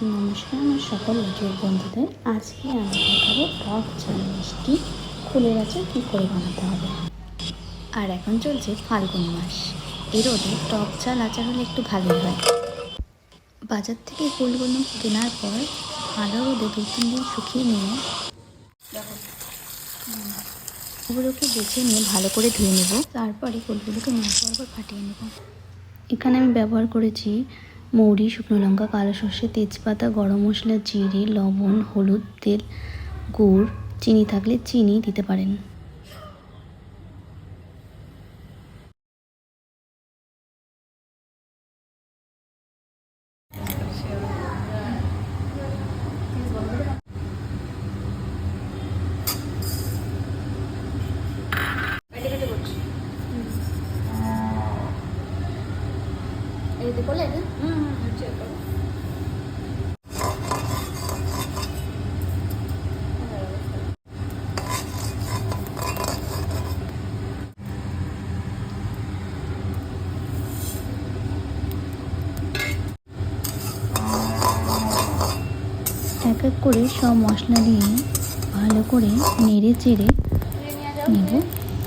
নমস্কার আমার সকল ইউটিউব বন্ধুদের। আজকে আমি দেখাবো টক ঝাল মিষ্টি কুলের আচার কী করে বানাতে হবে। আর এখন চলছে ফাল্গুন মাস, এই রোদে টক ঝাল আচার হলে একটু ভালোই হয়। বাজার থেকে কুলগুলো কেনার পর ভালো রোদে 2-3 দিন শুকিয়ে নিয়ে কুলগুলোকে বেছে নিয়ে ভালো করে ধুয়ে নেব। তারপরে কুলগুলোকে মাছ বরাবর ফাটিয়ে নেব। এখানে আমি ব্যবহার করেছি মৌরি, শুকনো লঙ্কা, কালো সর্ষে, তেজপাতা, গরম মশলা, জিরে, লবণ, হলুদ, তেল, গুড়, চিনি থাকলে চিনি দিতে পারেন। এক এক করে সব মশলা দিয়ে ভালো করে নেড়ে চেড়ে নেব।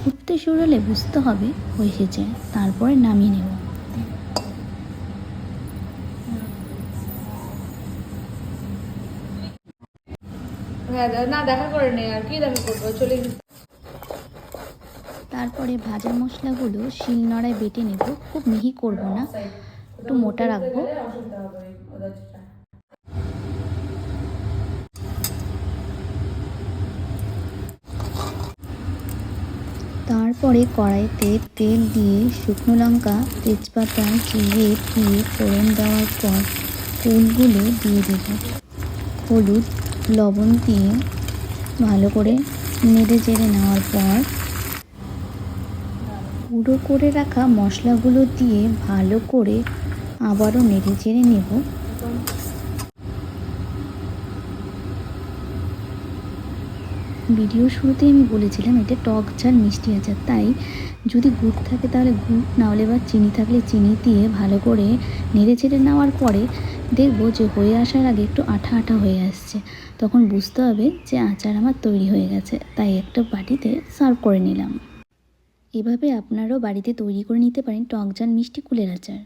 উঠতে শুরু হলে বুঝতে হবে হয়ে এসেছে, তারপরে নামিয়ে নেব। না দেখা করে নেই, আর কি দেখা করবো, চলে তারপরে ভাজা মশলাগুলো শিলনোড়ায় বেটে নেব। খুব মিহি করব না, একটু মোটা রাখবো। তারপরে কড়াইতে তেল দিয়ে শুকনো লঙ্কা, তেজপাতা, জিরে দিয়ে ফোড়ন দেওয়ার পর ফুলগুলো দিয়ে দেব। হলুদ, লবণ দিয়ে ভালো করে নেড়ে চেড়ে নেওয়ার পর গুঁড়ো করে রাখা মশলাগুলো দিয়ে ভালো করে আবারও নেড়ে চেড়ে নেব। ভিডিও শুরুতে আমি বলেছিলাম এটা টক ঝাল মিষ্টি আচার, তাই যদি গুড় থাকে তাহলে গুড়, না হলে বা চিনি থাকলে চিনি দিয়ে ভালো করে নেড়ে চেড়ে নেওয়ার পরে দেখব যে হয়ে আসার আগে একটু আঠা আঠা হয়ে আসছে, তখন বুঝতে হবে যে আচার আমার তৈরি হয়ে গেছে। তাই একটা বাটিতে সার্ভ করে নিলাম। এভাবে আপনারাও বাড়িতে তৈরি করে নিতে পারেন টক ঝাল মিষ্টি কুলের আচার।